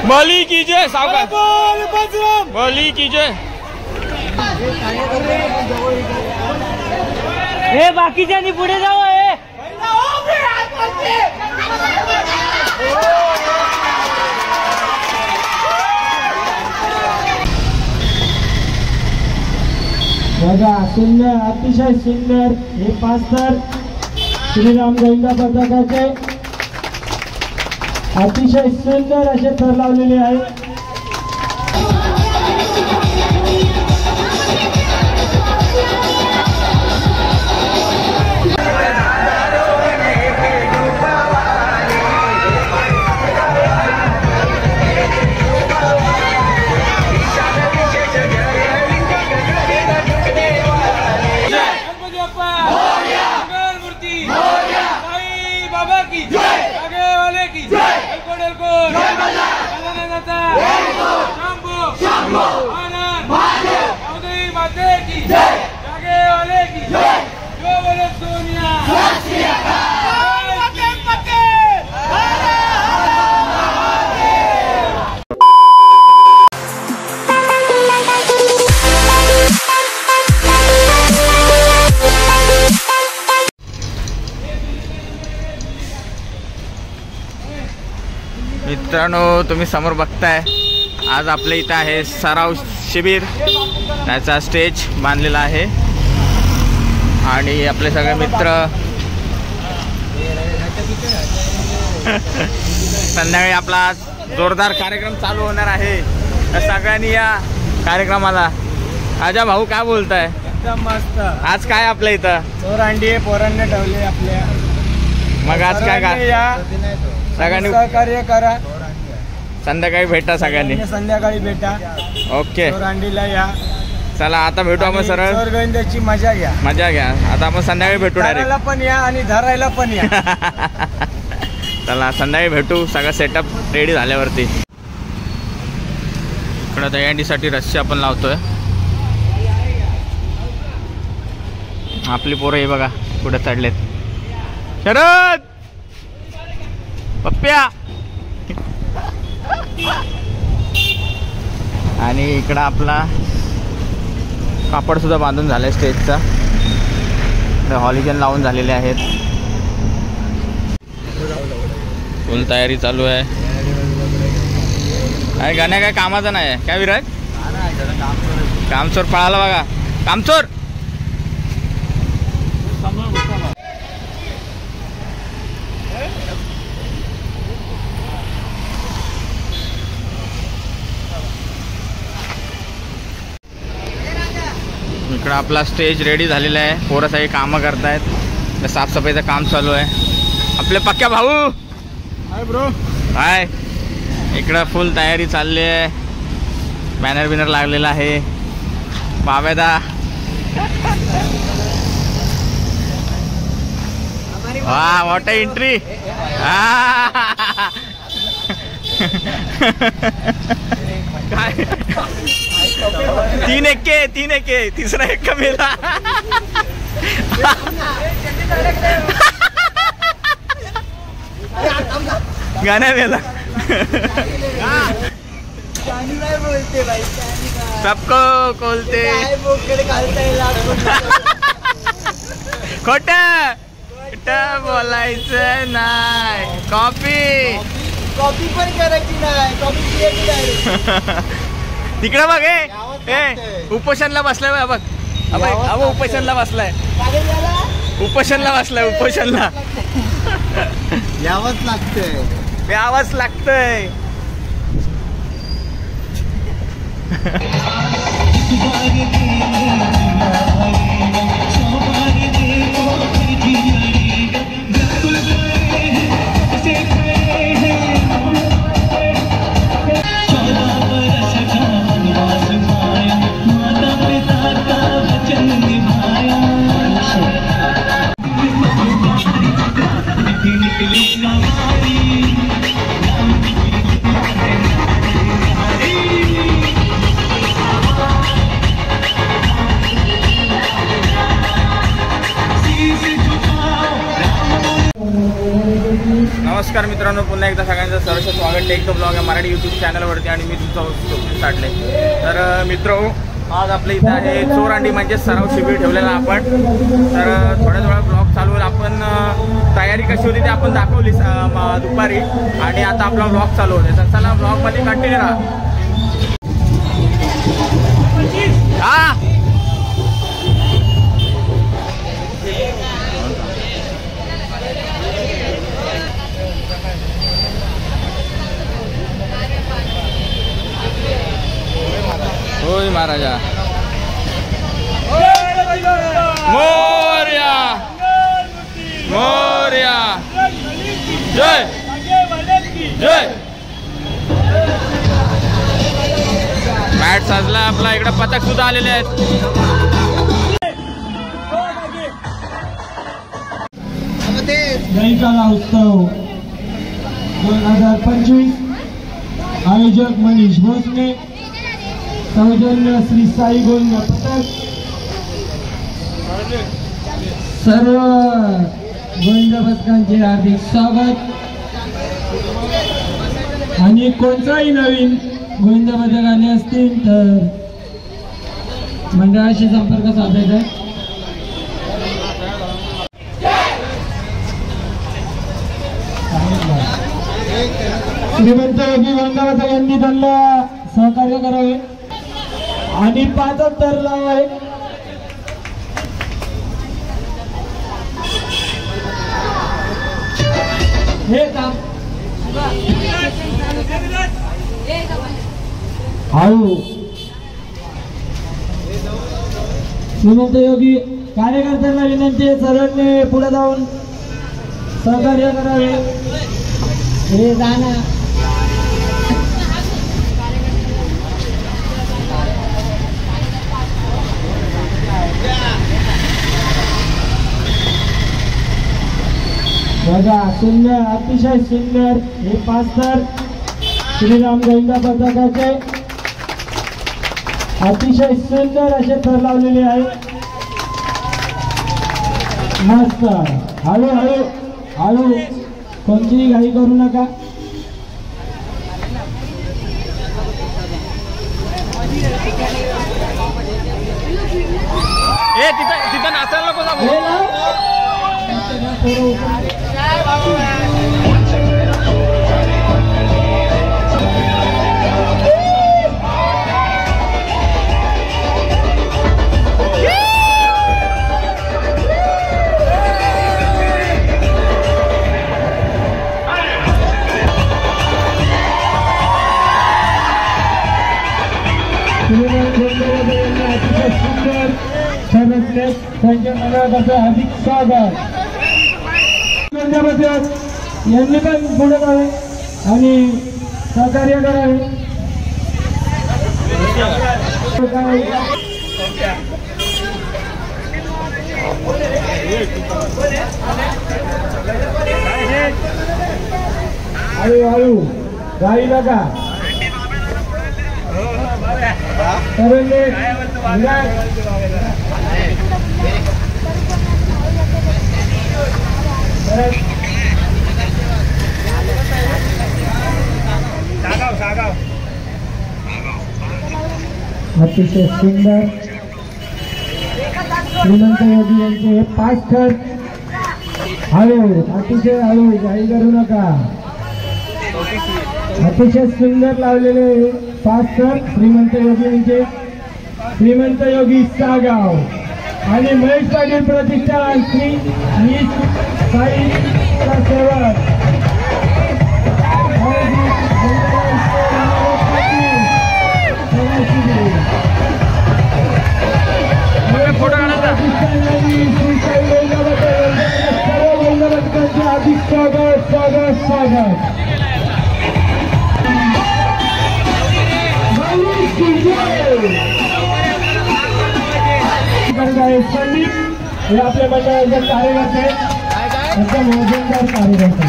बली की जय सावकार बली की जय। हे बाकीच्यांनी पुढे जावं हे बघा सुंदर अतिशय सुंदर हे पास्तर श्रीराम गोविंदा पथकाचे अतिशय सुंदर असे थर लावलेले आहेत। मित्रांनो तुम्ही समोर बघताय आज आपल्या इथं आहे सराव शिबिर, त्याचा स्टेज बांधलेला आहे आणि आपले सगळे मित्र संध्याकाळी आपला जोरदार कार्यक्रम चालू होणार आहे। तर सगळ्यांनी या कार्यक्रमाला। आजा भाऊ काय बोलताय? एकदम मस्त। आज काय आपल्या इथं चोरांडी पोरांनी ठेवले आपल्या, मग आज काय सगळ्यांनी सहकार्य करा, संध्याकाळी भेटा सगळ्यांनी, संध्याकाळी भेटा। ओके चोरांडीला या। चला आता भेटू आपण सरळ चोरगोविंदाची मजा घ्या, मजा घ्या। आता आपण संध्याकाळी भेटू धरायला पण या आणि धरायला पण या। चला संध्याकाळी भेटू सगळं सेटअप रेडी झाल्यावरती। इकडं दहीहंडीसाठी रस्सी आपण लावतोय। आपली पोरं हे बघा कुठे चढलेत। शरद पप्प्या आणि इकडं आपला कापड सुद्धा बांधून झालाय स्टेजचा, हॉलिजन लावून झालेले आहेत। फुल तयारी चालू आहे। काय गाण्या काय कामाचं नाही आहे काय विराज? कामचोर पळाला बघा, कामचोर। इकडं आपला स्टेज रेडी झालेला आहे, पोरं सगळी कामं करतायत, साफसफाईचं काम चालू आहे। आपले पक्क्या भाऊ हाय ब्रो, हाय। इकडं फुल तयारी चालली आहे, बॅनर बिनर लागलेला आहे। बाबेदा वा व्हॉट अ एंट्री। 3-1 तीसरा एक का मेला। गाना मेला सबको बोलते खोट बोलायचं नाही। कॉपी पण करायची नाही, कॉपी तिकडे बघ ए उपोषणला बसलाय बघ, अबो उपोषणला बसलाय, उपोषणला बसलाय, उपोषणला यावंच लागतंय, यावंच लागतंय। नमस्कार मित्रांनो, पुन्हा एकदा सगळ्यांचं सहर्ष स्वागत टेक द ब्लॉग या मराठी यूट्यूब चॅनलवरती आणि मी तुमचा स्वप्नील साठले. तर मित्र, आज आपल्या इथं आहे चोरंडी म्हणजे सराव शिबिर ठेवलेला आपण. तर थोड्या थोडा ब्लॉग चालू होईल. आपण तयारी कशी होती ते आपण दाखवली दुपारी आणि आता आपला ब्लॉग चालू होते. तर चला ब्लॉगमध्ये कंटिन्यू राहा. होय महाराजा मोरया मोरया जय जय. मॅट साजला आपला. इकडे पथक सुद्धा आलेले आहेत. गईकाला उत्सव 2025 आयोजक मनीष भोसले, सौजन्य श्री साई गोविंद पथक. सर्व गोविंद पथकांचे हार्दिक स्वागत. आणि कोणताही नवीन गोविंद पथक आले असतील तर मंडळाशी संपर्क साधायचा आहे. श्रीमंत योगी गोविंद पथकांनी त्यांना सहकार्य करावे आणि 75 लाव आहे. हे काम हळू. श्रीमंत योगी कार्यकर्त्यांना विनंती आहे, सर्वांनी पुढे जाऊन सहकार्य करावे. हे जाणं बघा, सुंदर, अतिशय सुंदर हे 5 थर श्रीराम गोविंद पथकाचे अतिशय सुंदर असे थर लावलेले आहेत. मस्त. हळूहळू हळू, कोणतीही घाई करू नका. तिथं नाचायला नको जाऊ. त्यांच्या मनापासून अधिक स्वागत. यांनी पण पुढे जावे आणि सहकार्य करावे. हळूहळू गाडी नका. अतिशय सुंदर श्रीमंत योगी यांचे हे 5 थर. हळू, अतिशय हळू, घाई करू नका. अतिशय सुंदर लावलेले 5 थर श्रीमंत योगी यांचे. श्रीमंत योगी सागाव आणि महेश पाटील प्रतिष्ठान श्री साई सेवक अधिक स्वागत स्वागत स्वागत. संदीप हे आपल्या मंडळाचे कार्यकर्ते, एकदम वजनदार कार्यकर्ते.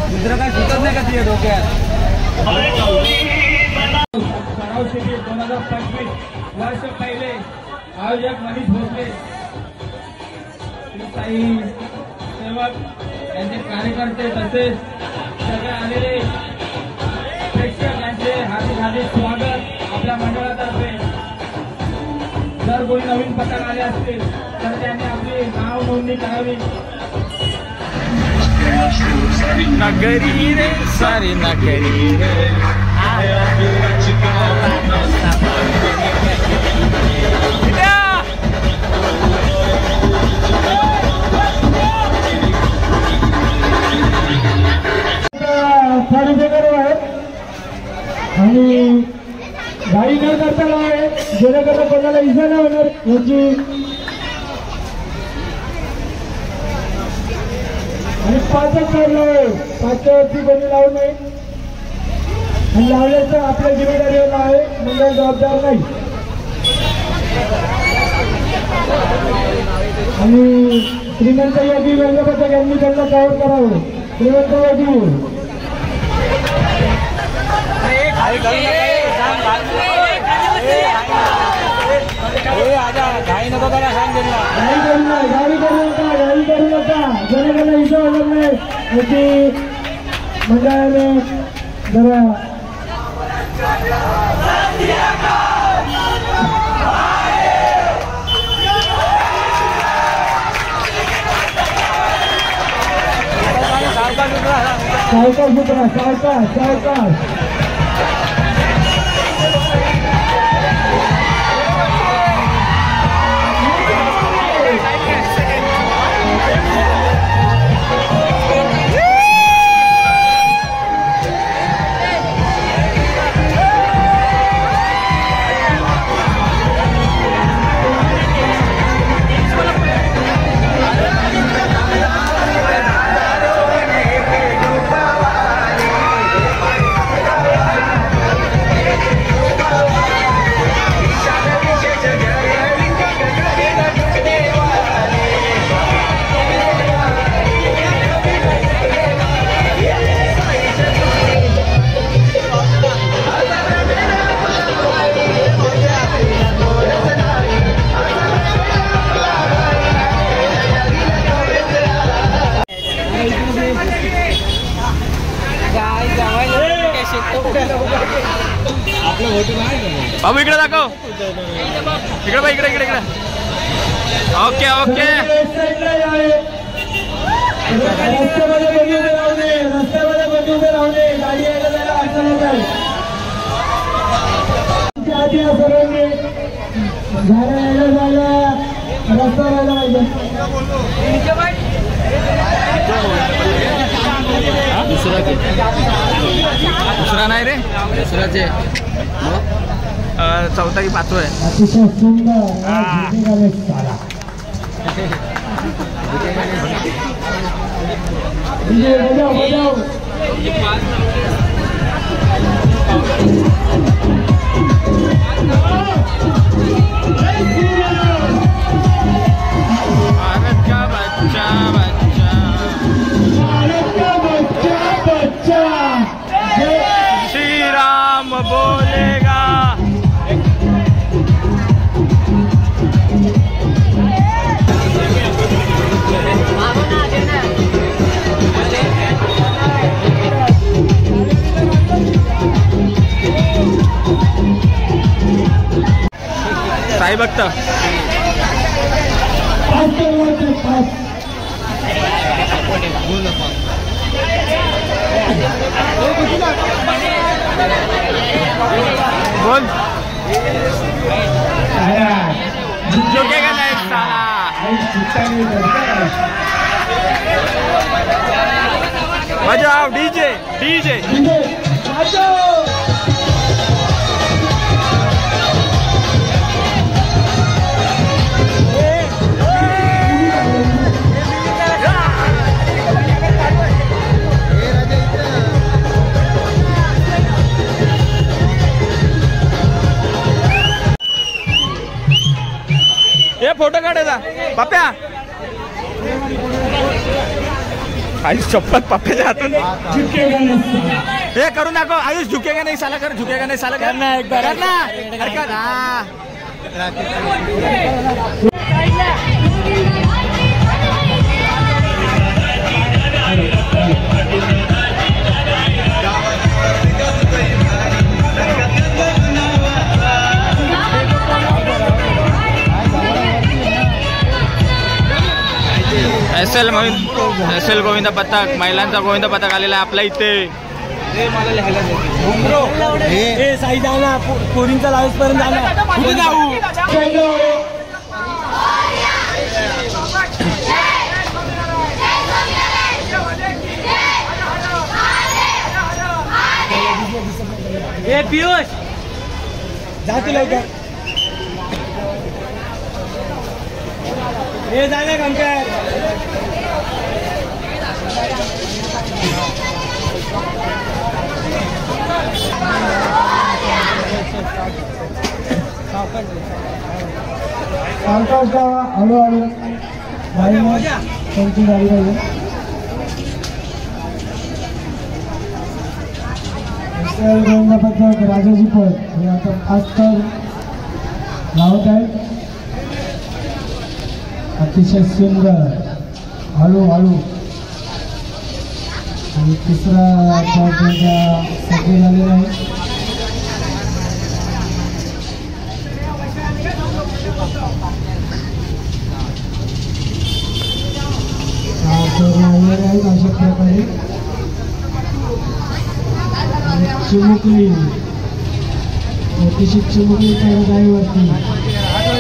दुसरं काय सुचत नाही का तुझ्या डोक्यात. सराव शिबिर 2025 वर्ष पहिले आयोजक मनीष भोसले, साई नगरसेवक यांचे कार्यकर्ते तसेच सगळे आलेले प्रेक्षक यांचे हार्दिक हार्दिक स्वागत आपल्या मंडळातर्फे. जर कोणी नवीन पथक आले असतील तर त्यांनी आपली नाव नोंदणी करावी. नगरी रे सारी नगरी रे आणि गाडी न करताना आहे जेणेकरून कोणाला इजा नाही होणार याची. आणि 5च लावलोय, 5च्या वरती कोणी लावू नये. आणि लावल्याचं आपल्या जिम्मेदारीवर आहे, मंडळ जबाबदार नाही. आणि श्रीमंत योगी व्यंगपथक यांनी त्यांना कव्हर करावं. श्रीमंत योगी घाई नको करा, सांग गाडी करू नका जनगणना इथं होणार नाही याची मंडळाने जरा सावकाश बाबू इकडे दाखव, इकडे बा, इकडे इकडे इकडे. Okay okay. दुसरा नाही रे, दुसराचे चौथा की पाचवा आहे. अतिशय सुंदर भारत का बच्चा बच्चा, श्री राम बोलेगा. साई भक्त बोल, झुकेगा नहीं साला. बजाओ डीजे डीजे. ये फोटो काढायचा पप्प्या. आयुष शपथ पप्प्याच्या हातून हे करू नको. आयुष झुकेगा नाही साला कर, झुकेगा नाही साला कर ना, एक बार ना. एस एल गोविंद पथक, महिलांचा गोविंद पथक आलेला आहे आपल्या इथे. साई जाना पोरींचा लाईव्ह पर्यंत जाणार. कुठे जाऊ? ए पियुष जाते लवकर. हे जाणे कंकर. सावकाश जावा, हळूहळू त्यांची गाडी पाहिजे. गोविंद पथक राजाजी पद हे आता 5 तर लावत आहेत. अतिशय सुंदर हळूहळू. आणि तिसरा त्यांच्या सगळे झालेला आहे. अशा प्रकारे चिमुकली अतिशय चिमुकली करत आहे वरती.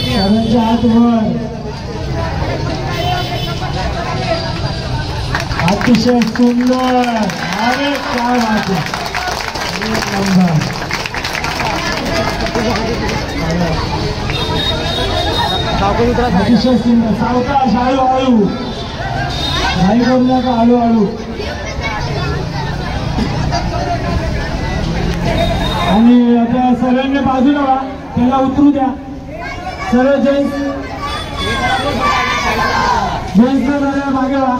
सगळ्यांच्या हात वर. अतिशय सुंदर. अरे काय बात आहे. अतिशय सुंदर. सावकाश हळूहळू. घाई करू नका, हळूहळू. आणि आता सर्वांनी बाजूला व्हा, त्याला उतरू द्या. सर्व जेंट्स जरा मागे व्हा.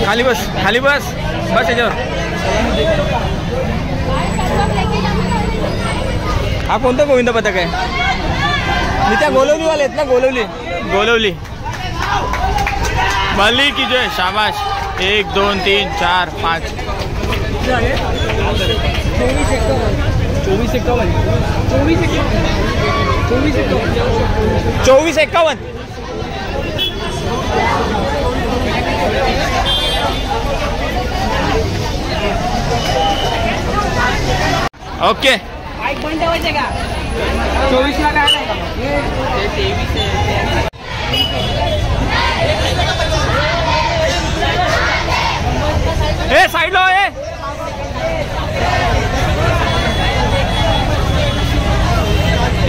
खाली बस, खाली बस, बस याच्यावर. हा कोणता गोविंद पथक आहे? मी त्या गोलवलीवाले आहेत ना, गोलवली. भली की जय, शाबाश. 1 2 3 4 5 24 51. ओके. 1 पॉइंट ठेवायचे का? 24 ला काय नाही. हे side low.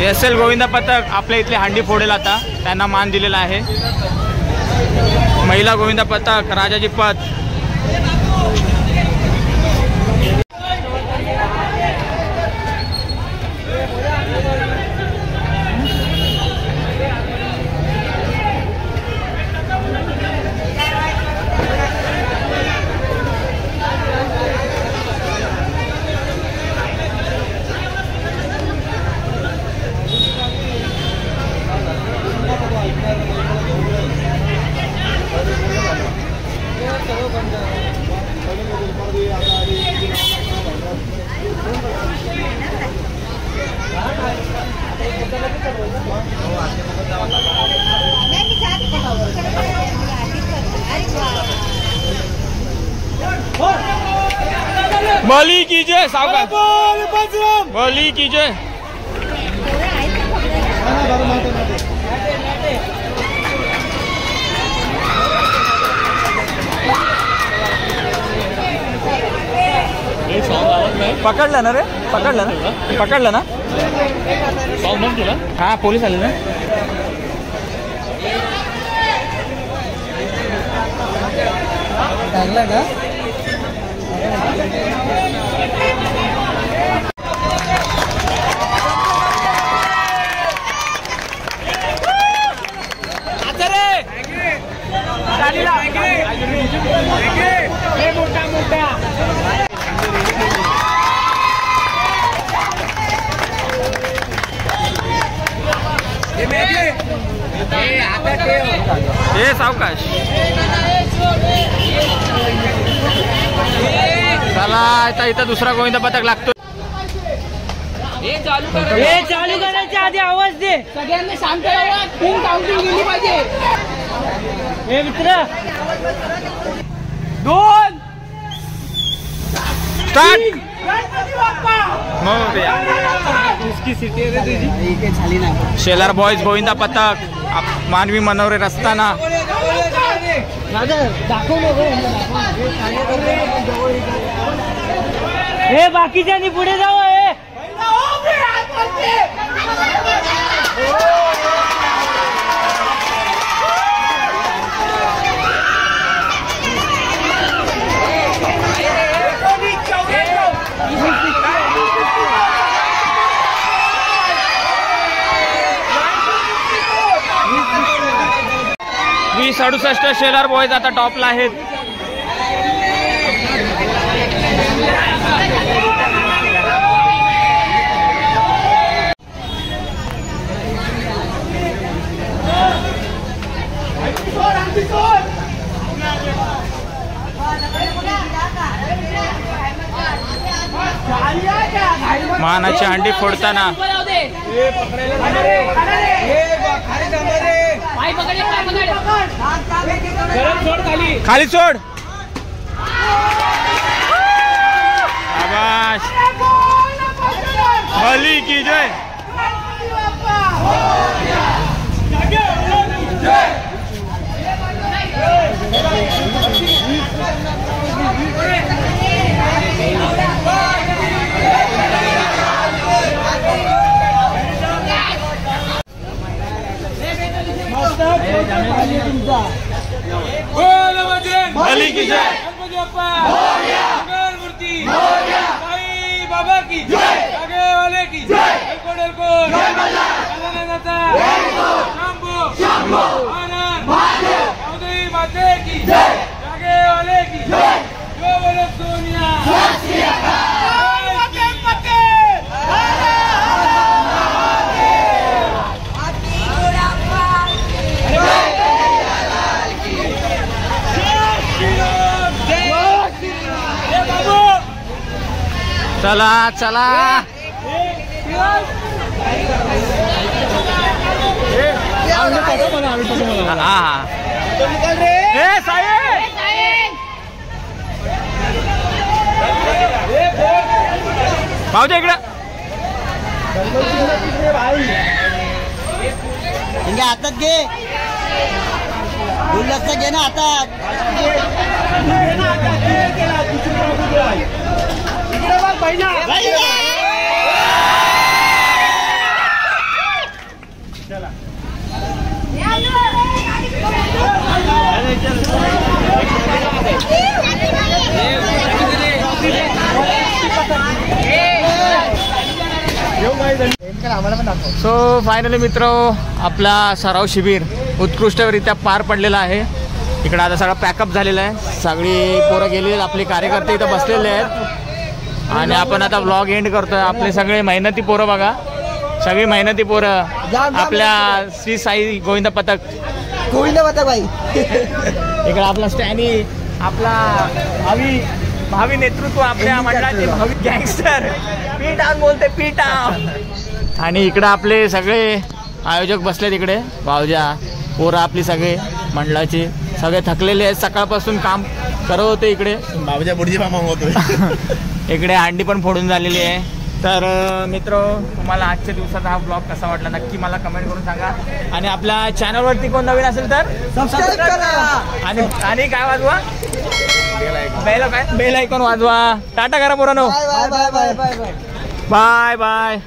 S L Govind पथक आपल्या इथले हांडी फोडेल आता, त्यांना मान दिलेला आहे. महिला गोविंद पथक राजाजी पथ. बली की जय सावकाश, बली की जय. पकडलं ना रे, पकडलं ना, पकडलं ना. हा पोलीस आले ना. लागला का? हे सावकाश. चला आता इथं दुसरा गोविंद पथक लागतो. हे चालू करायच्या आधी आवाज दे. सगळ्यांनी शांत राहा. टीम काउंटिंग गेली पाहिजे. हे मित्र 2 स्टार्ट. उसकी सिटी आहे तुझी काही झाली नाही. शेलार बॉयज गोविंदा पथक मानवी मनोरे रस्ताना. हे बाकीच्यांनी पुढे जावं. हे वीस 68 शेलार बॉयज आता टॉपला आहेत. मानाची हंडी फोडताना खाली सोड. शाबाश, बली की जय. बली की जय. मूर्ति बाबा की आगे वाले की माते की आगे वाले की जो बोले सोनिया. चला चला. हा साहेब पाहू इकडं. हातात घे. गुलदस्ता घे ना हातात. सो फायनली मित्र आपला सराव शिबिर उत्कृष्टरित्या पार पडलेला आहे. इकडे आता सगळं पॅकअप झालेलं आहे. सगळी पोरं गेली आहेत. आपले कार्यकर्ते इथं बसलेले आहेत आणि आपण आता व्लॉग एंड करतोय. आपले सगळे मेहनती पोरं बघा, सगळी मेहनती पोरं आपल्या श्री साई गोविंद पथक बाई. इकडे आपला स्टॅनी, आपला भावी नेतृत्व आपल्या मंडळाचे भावी गँगस्टर पी टाउन बोलते, पी टाउन. आणि इकडे आपले सगळे आयोजक बसले तिकडे, भावजा पोरं आपली सगळे मंडळाचे सगळे थकलेले आहेत. सकाळपासून काम करत होते इकडे. भावजा बुर्जी मामा होतोय. इकडे अंडी पण फोडून झालेली आहे. तर मित्र, तुम्हाला आजच्या दिवसाचा हा ब्लॉग कसा वाटला नक्की मला कमेंट करून सांगा. आणि आपल्या चॅनलवरती कोण नवीन असेल तर सबस्क्राईब करा आणि काय वाजवा, बेल आयकॉन वाजवा. टाटा करा पोरांनो. Bye bye bye bye bye bye bye.